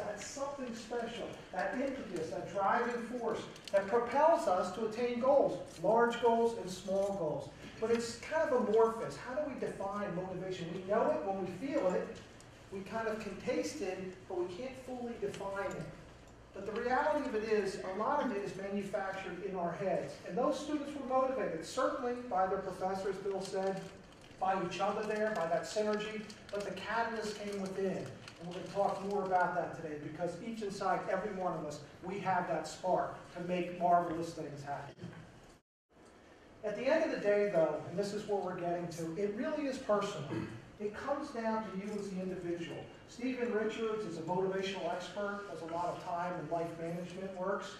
that something special, that impetus, that driving force that propels us to attain goals, large goals and small goals. But it's kind of amorphous. How do we define motivation? We know it when we feel it. We kind of can taste it, but we can't fully define it. But the reality of it is, a lot of it is manufactured in our heads. And those students were motivated, certainly by their professors, Bill said, by each other there, by that synergy, but the catalyst came within. And we're going to talk more about that today, because each inside every one of us, we have that spark to make marvelous things happen. At the end of the day, though, and this is what we're getting to, it really is personal. It comes down to you as the individual. Stephen Richards is a motivational expert, has a lot of time in life management works,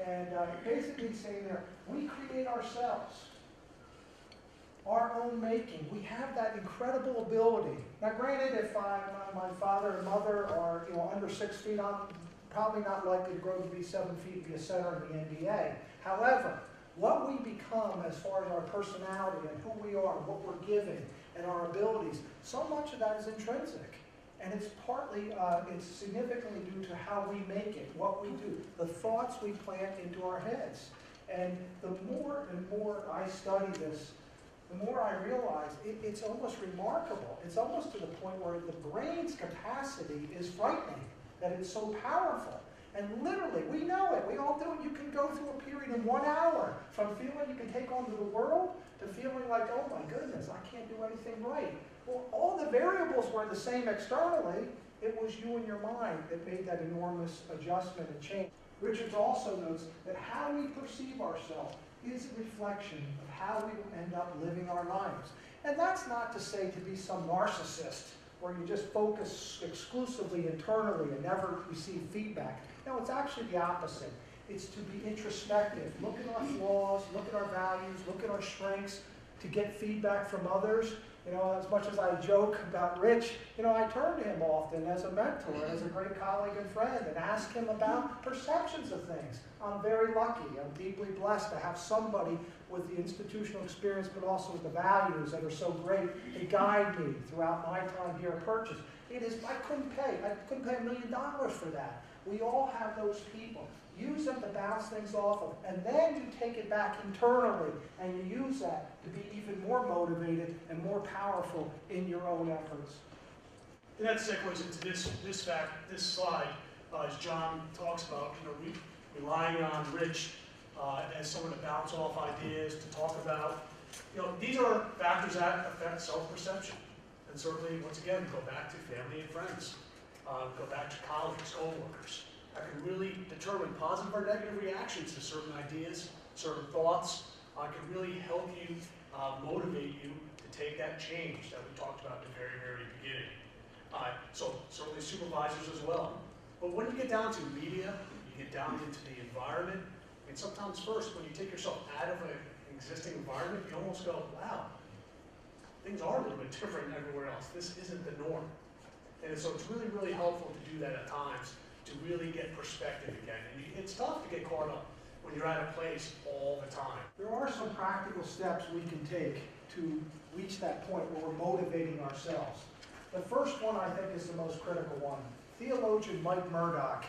and basically saying there, we create ourselves. Our own making. We have that incredible ability. Now granted, if my father and mother are under 6 feet, I'm probably not likely to grow to be 7 feet and be a center in the NBA. However, what we become as far as our personality and who we are, what we're given, and our abilities, so much of that is intrinsic. And it's partly, it's significantly due to how we make it, what we do, the thoughts we plant into our heads. And the more and more I study this, the more I realize it's almost remarkable. It's almost to the point where the brain's capacity is frightening, that it's so powerful. And literally, we know it. We all do it. You can go through a period in 1 hour from feeling you can take on to the world to feeling like, oh my goodness, I can't do anything right. Well, all the variables were the same externally. It was you and your mind that made that enormous adjustment and change. Richards also notes that how we perceive ourselves is a reflection of how we will end up living our lives. And that's not to say to be some narcissist where you just focus exclusively internally and never receive feedback. No, it's actually the opposite. It's to be introspective, look at our flaws, look at our values, look at our strengths, to get feedback from others. As much as I joke about Rich, I turn to him often as a mentor, as a great colleague and friend, and ask him about perceptions of things. I'm very lucky. I'm deeply blessed to have somebody with the institutional experience, but also with the values that are so great to guide me throughout my time here at Purchase. I couldn't pay $1 million for that. We all have those people. Use them to bounce things off of, and then you take it back internally, and you use that to be even more motivated and more powerful in your own efforts. And that segues into this slide, as John talks about, relying on Rich as someone to bounce off ideas, to talk about. These are factors that affect self-perception. And certainly, once again, go back to family and friends, go back to colleagues, co-workers. That can really determine positive or negative reactions to certain ideas, certain thoughts. Can really help you, motivate you to take that change that we talked about at the very, very beginning. So certainly supervisors as well. But when you get down to media, you get down into the environment, and sometimes first, when you take yourself out of an existing environment, you almost go, wow, things are a little bit different everywhere else. This isn't the norm. And so it's really, really helpful to do that at times, to really get perspective again. And it's tough to get caught up when you're at a place all the time. There are some practical steps we can take to reach that point where we're motivating ourselves. The first one, I think, is the most critical one. Theologian Mike Murdock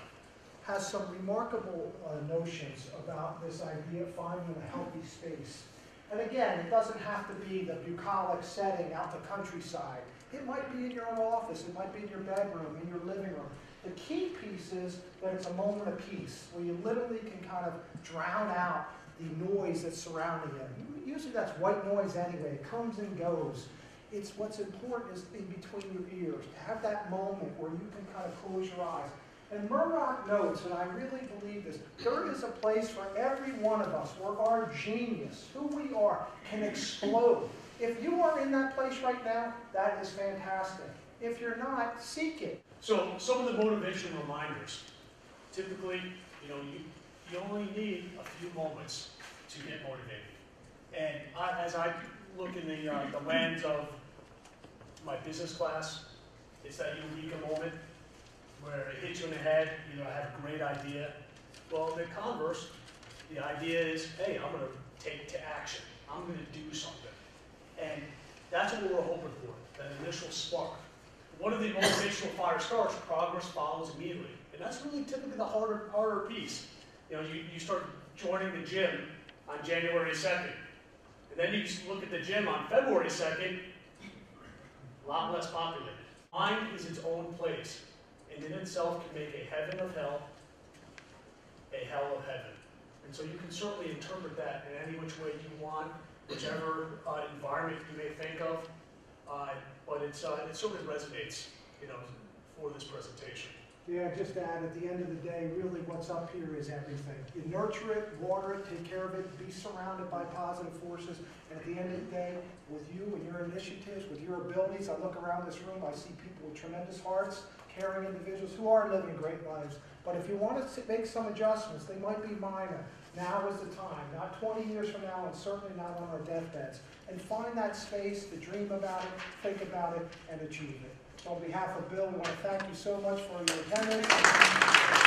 has some remarkable notions about this idea of finding a healthy space. And again, it doesn't have to be the bucolic setting out the countryside. It might be in your own office, it might be in your bedroom, in your living room. The key piece is that it's a moment of peace, where you literally can kind of drown out the noise that's surrounding you. Usually that's white noise anyway, it comes and goes. It's what's important is in between your ears, to have that moment where you can kind of close your eyes. And Murdoch notes, and I really believe this, there is a place for every one of us where our genius, who we are, can explode. If you are in that place right now, that is fantastic. If you're not, seek it. So some of the motivation reminders. Typically, you only need a few moments to get motivated. And as I look in the lens of my business class, it's that eureka moment where it hits you in the head, I have a great idea. Well, the converse, the idea is, hey, I'm going to take to action. I'm going to do something. And that's what we're hoping for, that initial spark. one of the motivational fire starts, progress follows immediately. And that's really typically the harder piece. You know, you start joining the gym on January 2nd. And then you look at the gym on February 2nd, a lot less populated. Mind is its own place, and in itself can make a heaven of hell, a hell of heaven. And so you can certainly interpret that in any which way you want, whichever environment you may think of, but it certainly resonates, you know, for this presentation. Yeah, just to add, at the end of the day, really what's up here is everything. You nurture it, water it, take care of it, be surrounded by positive forces, and at the end of the day, with you and your initiatives, with your abilities, I look around this room, I see people with tremendous hearts, caring individuals who are living great lives. But if you want to make some adjustments, they might be minor. Now is the time, not 20 years from now, and certainly not on our deathbeds. And find that space to dream about it, think about it, and achieve it. So on behalf of Bill, we want to thank you so much for your attendance.